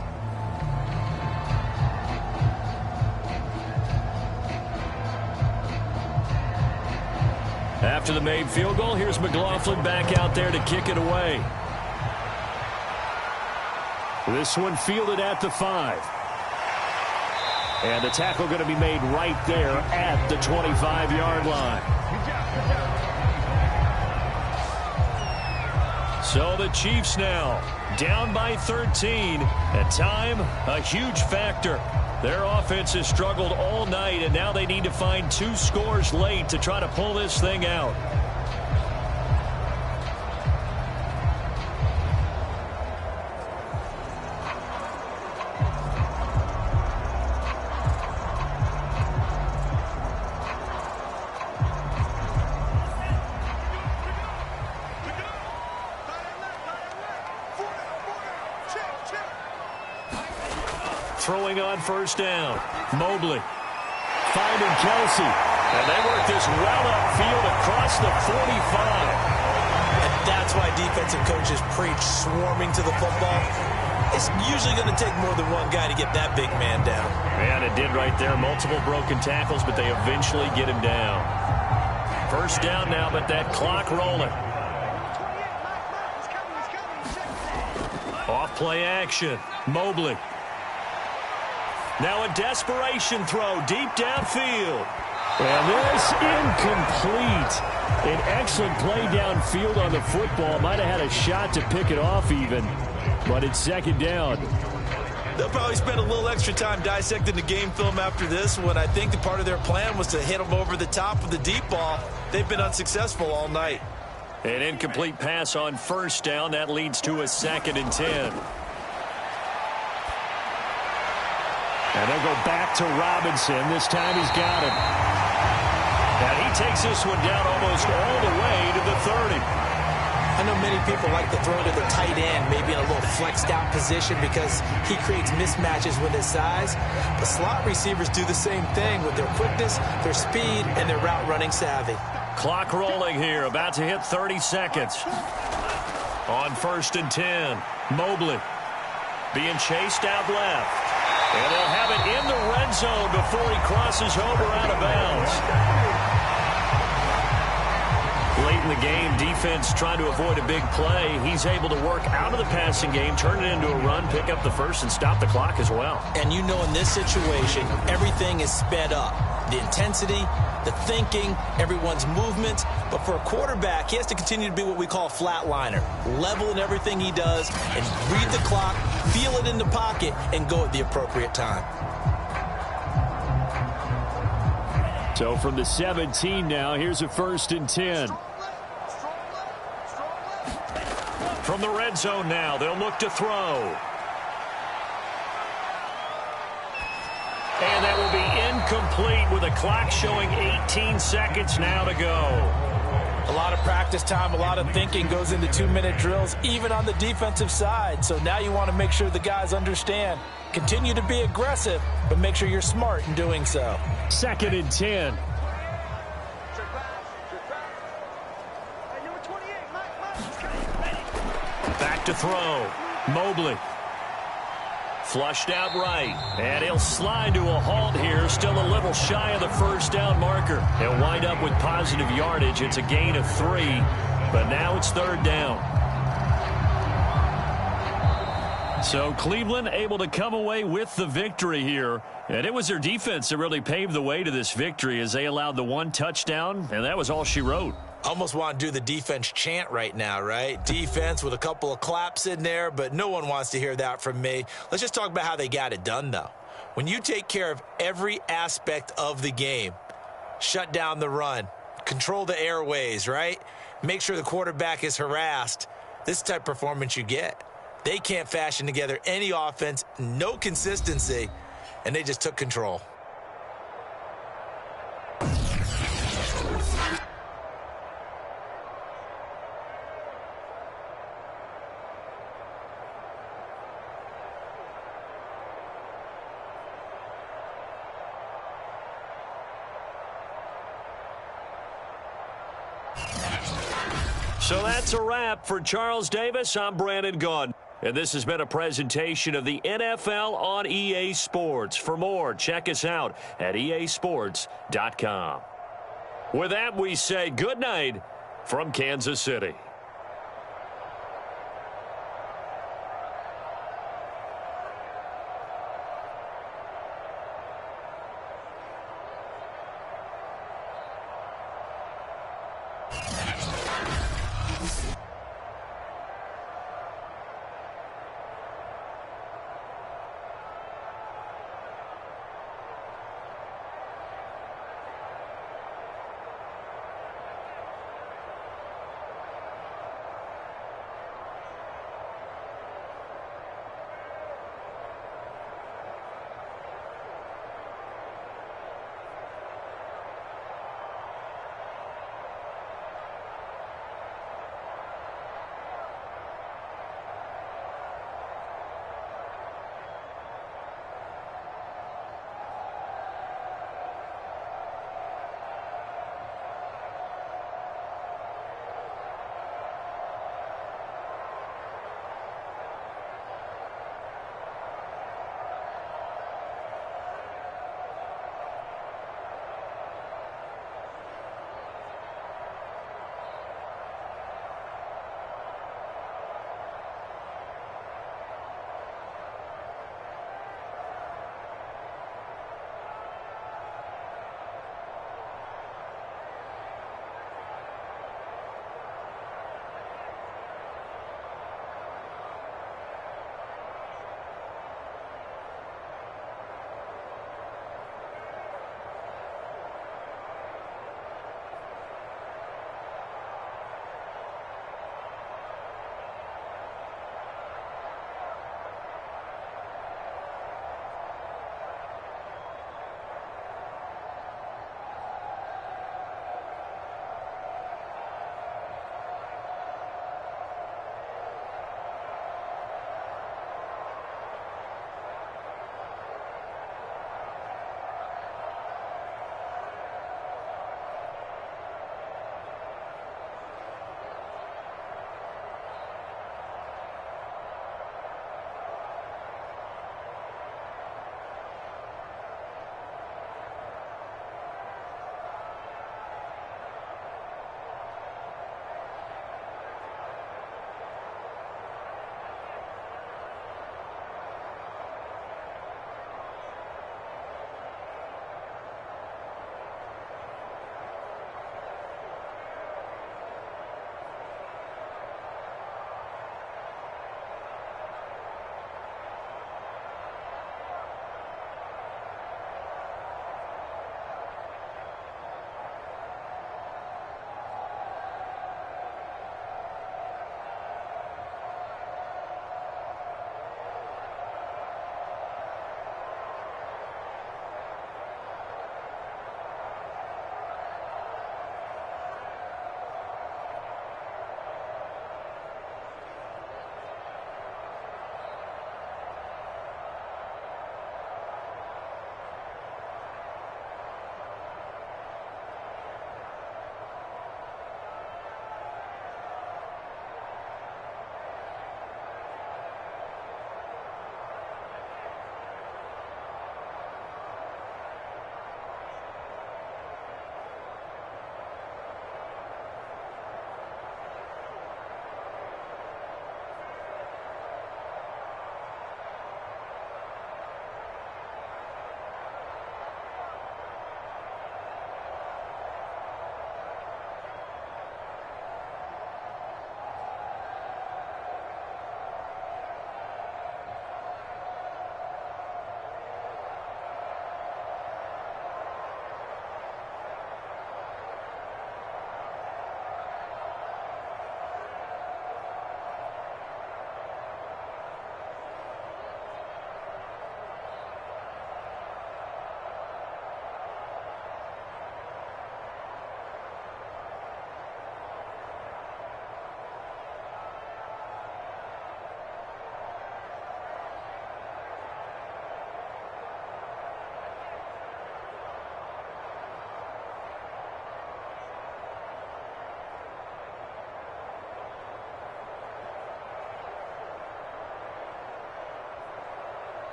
Speaker 2: After the made field goal, here's McLaughlin back out there to kick it away. This one fielded at the 5. And the tackle going to be made right there at the 25-yard line. So the Chiefs now down by 13. And time, a huge factor. Their offense has struggled all night, and now they need to find 2 scores late to try to pull this thing out. throwing on first down. Mobley finding Kelsey. And they work this well upfield across the 45.
Speaker 3: And that's why defensive coaches preach swarming to the football. It's usually going to take more than one guy to get that big man down.
Speaker 2: And it did right there. Multiple broken tackles, but they eventually get him down. First down now, but that clock rolling. Off play action. Mobley. Now a desperation throw deep downfield.
Speaker 6: And this incomplete. An excellent play downfield on the football. Might have had a shot to pick it off even. But it's second down.
Speaker 3: They'll probably spend a little extra time dissecting the game film after this when I think the part of their plan was to hit them over the top of the deep ball. They've been unsuccessful all night.
Speaker 2: An incomplete pass on first down. That leads to a 2nd and 10.
Speaker 6: And they'll go back to Robinson. This time he's got him.
Speaker 2: And he takes this one down almost all the way to the 30.
Speaker 3: I know many people like to throw to the tight end, maybe in a little flexed out position because he creates mismatches with his size. But slot receivers do the same thing with their quickness, their speed, and their route running savvy.
Speaker 2: Clock rolling here, about to hit 30 seconds. On 1st and 10, Mobley being chased out left. And they'll have it in the red zone before he crosses over out of bounds. Late in the game, defense trying to avoid a big play. He's able to work out of the passing game, turn it into a run, pick up the first, and stop the clock as well.
Speaker 3: And you know in this situation, everything is sped up. The intensity, the thinking, everyone's movement. But for a quarterback, he has to continue to be what we call a flatliner. Level in everything he does and read the clock, feel it in the pocket, and go at the appropriate time.
Speaker 6: So from the 17 now, here's a 1st and 10.
Speaker 2: From the red zone now, they'll look to throw. And that will be incomplete with a clock showing 18 seconds now to go.
Speaker 3: A lot of practice time, a lot of thinking goes into 2-minute drills, even on the defensive side. So now you want to make sure the guys understand. Continue to be aggressive, but make sure you're smart in doing so.
Speaker 6: 2nd and 10.
Speaker 2: Back to throw. Mobley. Flushed out right. And he'll slide to a halt here. Still a little shy of the first down marker. He'll wind up with positive yardage. It's a gain of 3. But now it's 3rd down. So Cleveland able to come away with the victory here. And it was their defense that really paved the way to this victory as they allowed the 1 touchdown. And that was all she wrote.
Speaker 3: Almost want to do the defense chant right now, right? Defense with a couple of claps in there, but no one wants to hear that from me. Let's just talk about how they got it done, though. When you take care of every aspect of the game, shut down the run, control the airways, right? Make sure the quarterback is harassed. This is the type of performance you get. They can't fashion together any offense, no consistency, and they just took control.
Speaker 2: So that's a wrap for Charles Davis. I'm Brandon Gaudin. And this has been a presentation of the NFL on EA Sports. For more, check us out at easports.com. With that, we say good night from Kansas City.